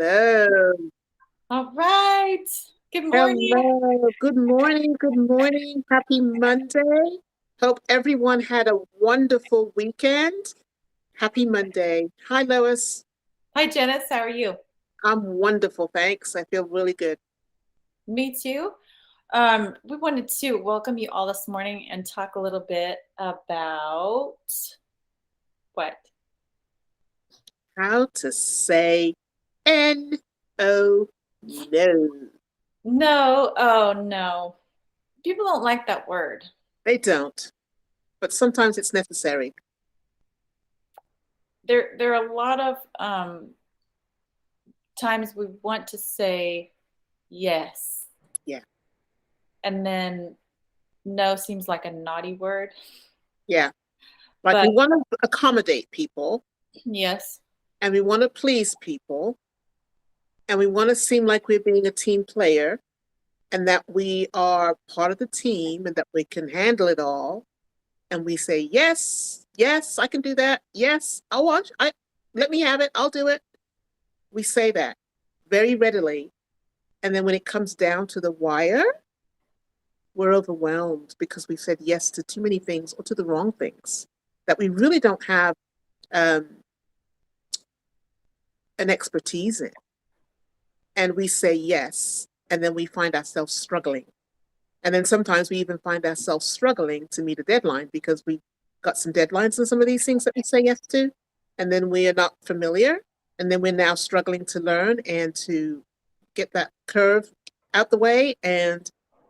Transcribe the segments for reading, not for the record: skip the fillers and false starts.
Hello. All right. Good morning. Hello. Good morning. Good morning. Happy Monday. Hope everyone had a wonderful weekend. Happy Monday. Hi, Lois. Hi, Jenice. How are you? I'm wonderful. Thanks. I feel really good. Me too. We wanted to welcome you all this morning and talk a little bit about what? How to say no. No. No, oh no. People don't like that word. They don't, but sometimes it's necessary. There are a lot of times we want to say yes, Yeah. and then no seems like a naughty word. Yeah. Like But we want to accommodate people yes, and we want to please people and we want to seem like we're being a team player and that we are part of the team and that we can handle it all. And we say, yes, yes, I can do that. Yes, I'll watch. Let me have it. I'll do it. We say that very readily. And then when it comes down to the wire, we're overwhelmed because we've said yes to too many things or to the wrong things that we really don't have um, an expertise in. And we say yes. And then we find ourselves struggling. And then sometimes we even find ourselves struggling to meet a deadline because we got some deadlines on some of these things that we say yes to. And then we are not familiar. And then we're now struggling to learn and to get that curve out the way and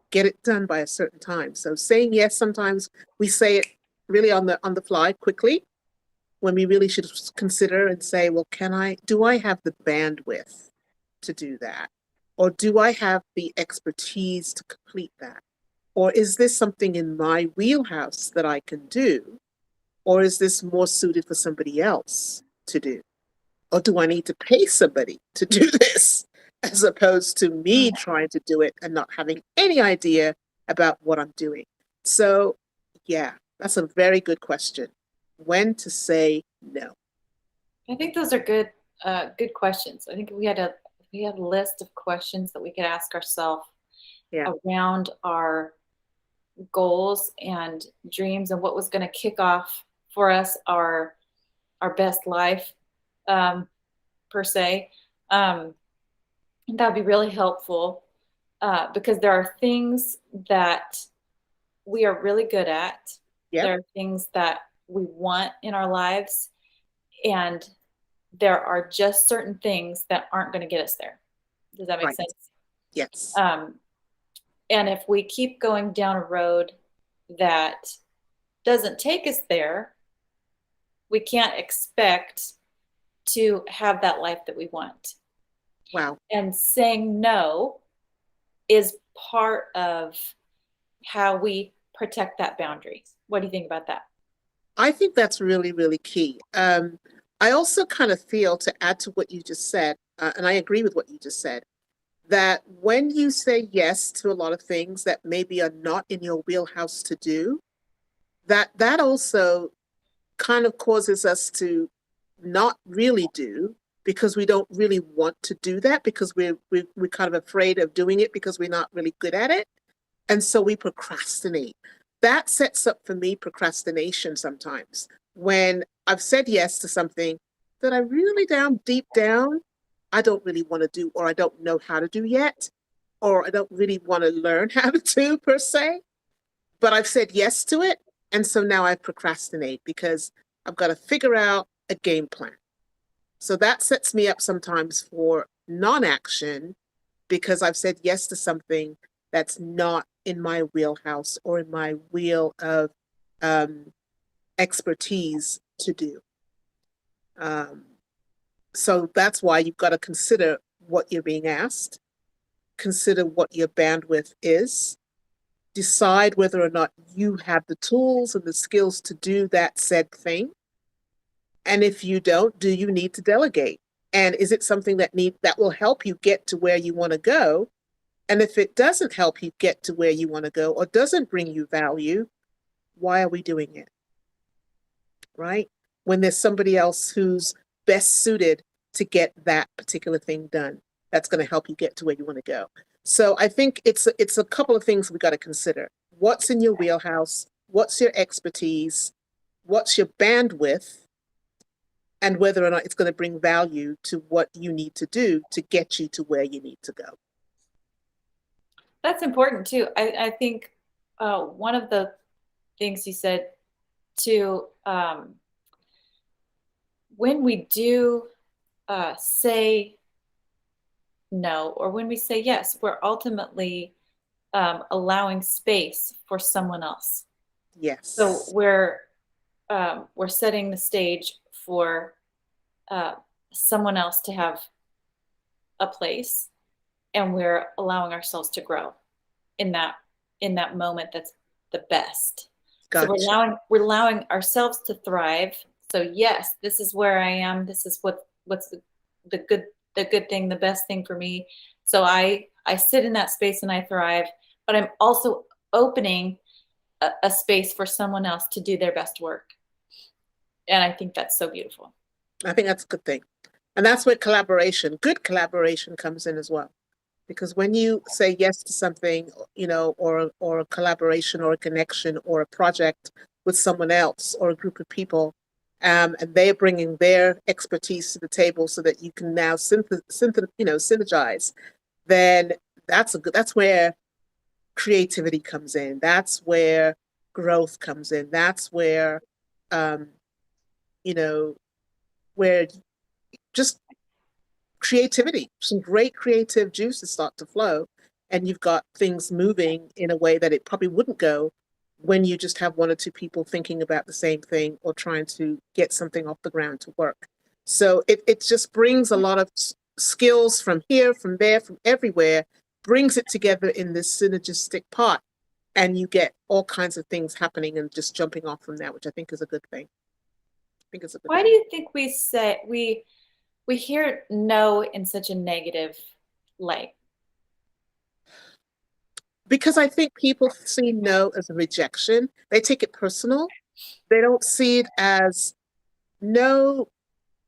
get it done by a certain time. So saying yes, sometimes we say it really on the fly quickly when we really should consider and say, well, do I have the bandwidth to do that? Or do I have the expertise to complete that? Or is this something in my wheelhouse that I can do? Or is this more suited for somebody else to do? Or do I need to pay somebody to do this as opposed to me trying to do it and not having any idea about what I'm doing? So, yeah, that's a very good question. When to say no. I think those are good questions. I think we had a list of questions that we could ask ourselves Yeah, around our goals and dreams and what was going to kick off for us our best life, um, per se. Um, that'd be really helpful because there are things that we are really good at. yep, There are things that we want in our lives, and there are just certain things that aren't going to get us there. Does that make right. sense? Yes, Um, and if we keep going down a road that doesn't take us there, we can't expect to have that life that we want. wow. And saying no is part of how we protect that boundary. What do you think about that? I think that's really, really key. I also kind of feel to add to what you just said, and I agree with what you just said, that when you say yes to a lot of things that maybe are not in your wheelhouse to do, that also kind of causes us to not really do because we don't really want to do that because we're kind of afraid of doing it because we're not really good at it. And so we procrastinate. That sets up for me procrastination sometimes when I've said yes to something that I really deep down, I don't really want to do, or I don't know how to do yet, or I don't really want to learn how to do per se, but I've said yes to it. And so now I procrastinate because I've got to figure out a game plan. So that sets me up sometimes for non action because I've said yes to something that's not in my wheelhouse or in my wheel of um, expertise to do. Um, so that's why you've got to consider what you're being asked, consider what your bandwidth is, decide whether or not you have the tools and the skills to do that said thing. And if you don't, do you need to delegate? And is it something that will help you get to where you want to go? And if it doesn't help you get to where you want to go or doesn't bring you value, why are we doing it? Right? When there's somebody else who's best suited to get that particular thing done. That's going to help you get to where you want to go. So I think it's a couple of things we got to consider. What's in your wheelhouse? What's your expertise? What's your bandwidth? And whether or not it's going to bring value to what you need to do to get you to where you need to go. That's important too. I think one of the things you said too, when we do say no, or when we say yes, we're ultimately allowing space for someone else. Yes. So we're setting the stage for someone else to have a place, and we're allowing ourselves to grow in that moment that's the best. Gotcha. So we're allowing ourselves to thrive. So yes, this is where I am. This is what's the good thing, the best thing for me. So I sit in that space and I thrive, but I'm also opening a space for someone else to do their best work. And I think that's so beautiful. I think that's a good thing. And that's where good collaboration comes in as well. Because when you say yes to something, or a collaboration or a connection or a project with someone else or a group of people, and they're bringing their expertise to the table so that you can now synergize, then that's where creativity comes in. That's where growth comes in. That's where, where just creativity, some great creative juices start to flow, and you've got things moving in a way that it probably wouldn't go when you just have one or two people thinking about the same thing or trying to get something off the ground to work. So it just brings a lot of skills from here, from there, from everywhere, brings it together in this synergistic part, and you get all kinds of things happening and just jumping off from that, which I think is a good thing. Why do you think we hear no in such a negative light? Because I think people see no as a rejection. They take it personal. They don't see it as no,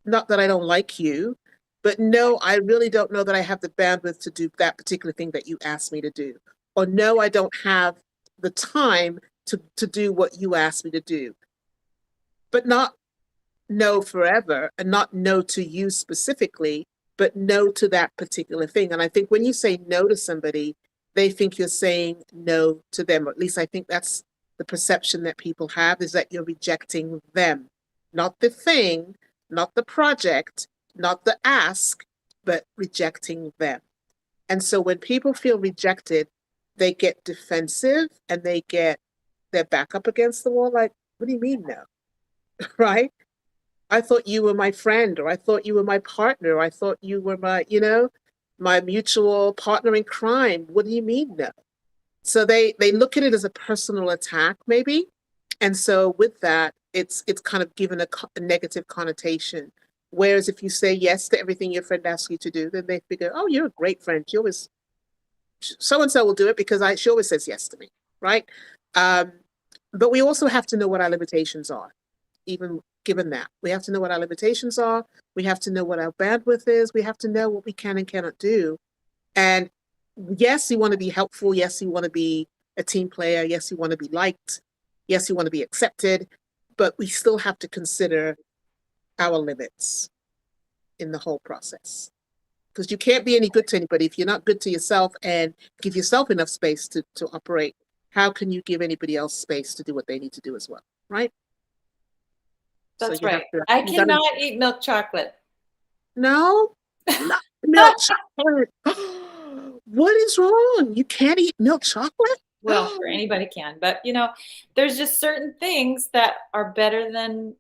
not that I don't like you, but no, I really don't know that I have the bandwidth to do that particular thing that you asked me to do. Or no, I don't have the time to do what you asked me to do. But not no forever, and not no to you specifically, but no to that particular thing. And I think when you say no to somebody, they think you're saying no to them, or at least I think that's the perception that people have, is that you're rejecting them, not the thing, not the project, not the ask, but rejecting them. And so when people feel rejected, they get defensive and they get their back up against the wall, like, what do you mean no? Right? I thought you were my friend, or I thought you were my partner, or I thought you were my mutual partner in crime. What do you mean no? So they look at it as a personal attack, maybe. And so with that, it's kind of given a negative connotation. Whereas if you say yes to everything your friend asks you to do, then they figure, oh, you're a great friend. You always, so and so will do it because she always says yes to me, right? But we also have to know what our limitations are, even given that. We have to know what our limitations are. We have to know what our bandwidth is. We have to know what we can and cannot do. And yes, you want to be helpful. Yes, you want to be a team player. Yes, you want to be liked. Yes, you want to be accepted. But we still have to consider our limits in the whole process. Because you can't be any good to anybody if you're not good to yourself and give yourself enough space to operate. How can you give anybody else space to do what they need to do as well, right? That's so right. I cannot eat milk chocolate. No, not milk chocolate. What is wrong? You can't eat milk chocolate? Well, sure, anybody can, but there's just certain things that are better than,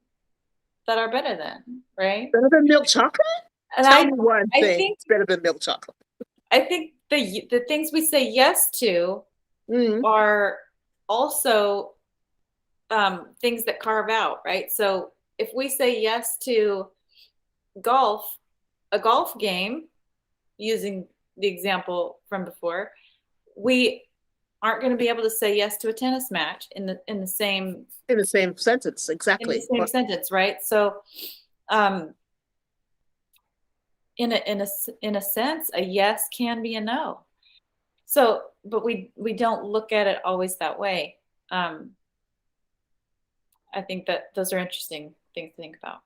right? Better than milk chocolate? And Tell me one thing that's better than milk chocolate. I think the things we say yes to are also things that carve out, right? So if we say yes to a golf game, using the example from before, we aren't going to be able to say yes to a tennis match in the same sentence. Exactly. In the same sentence, right? So in a sense, a yes can be a no. So, but we don't look at it always that way. I think that those are interesting things to think about.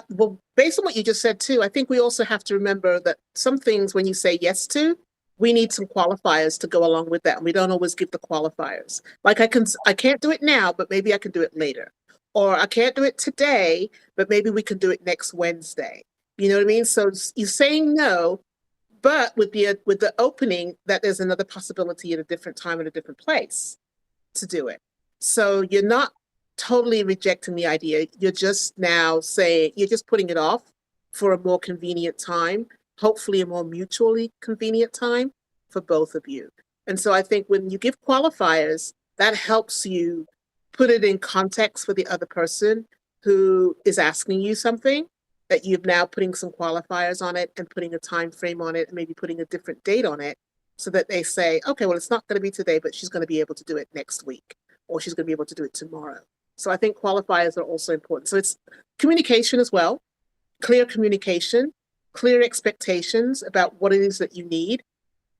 Well, based on what you just said too, I think we also have to remember that some things when you say yes to, we need some qualifiers to go along with that. And we don't always give the qualifiers. Like I can't do it now, but maybe I can do it later. Or I can't do it today, but maybe we can do it next Wednesday. You know what I mean? So you're saying no, but with the opening that there's another possibility at a different time in a different place to do it. So you're not totally rejecting the idea. You're just now saying, you're just putting it off for a more convenient time, hopefully a more mutually convenient time for both of you. And so I think when you give qualifiers, that helps you put it in context for the other person who is asking you something, that you're now putting some qualifiers on it and putting a time frame on it and maybe putting a different date on it, so that they say, okay, well, it's not going to be today, but she's going to be able to do it next week, or she's going to be able to do it tomorrow. So I think qualifiers are also important. So it's communication as well, clear communication, clear expectations about what it is that you need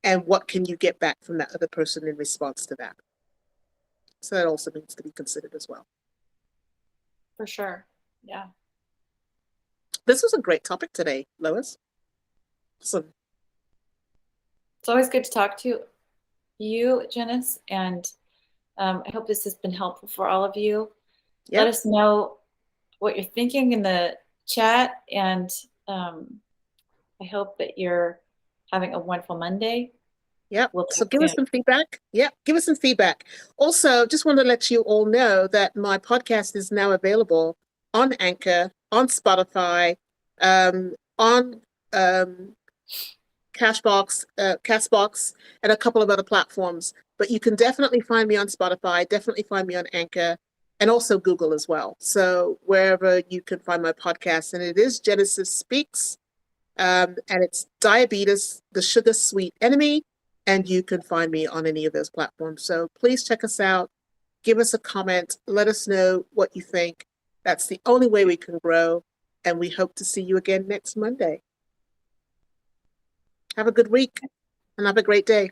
and what can you get back from that other person in response to that. So that also needs to be considered as well. For sure. Yeah. This was a great topic today, Lois. Awesome. It's always good to talk to you, Jenice, and I hope this has been helpful for all of you. Yep. Let us know what you're thinking in the chat, and I hope that you're having a wonderful Monday. Yep. We'll So talk give us soon. some feedback. Yep. Give us some feedback. Also, just want to let you all know that my podcast is now available on Anchor, on Spotify, on Castbox, and a couple of other platforms. But you can definitely find me on Spotify, definitely find me on Anchor, and also Google as well. So wherever you can find my podcast, and it is Genesis Speaks, and it's Diabetes, the Sugar Sweet Enemy, and you can find me on any of those platforms. So please check us out, give us a comment, let us know what you think. That's the only way we can grow, and we hope to see you again next Monday. Have a good week and have a great day.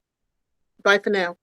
Bye for now.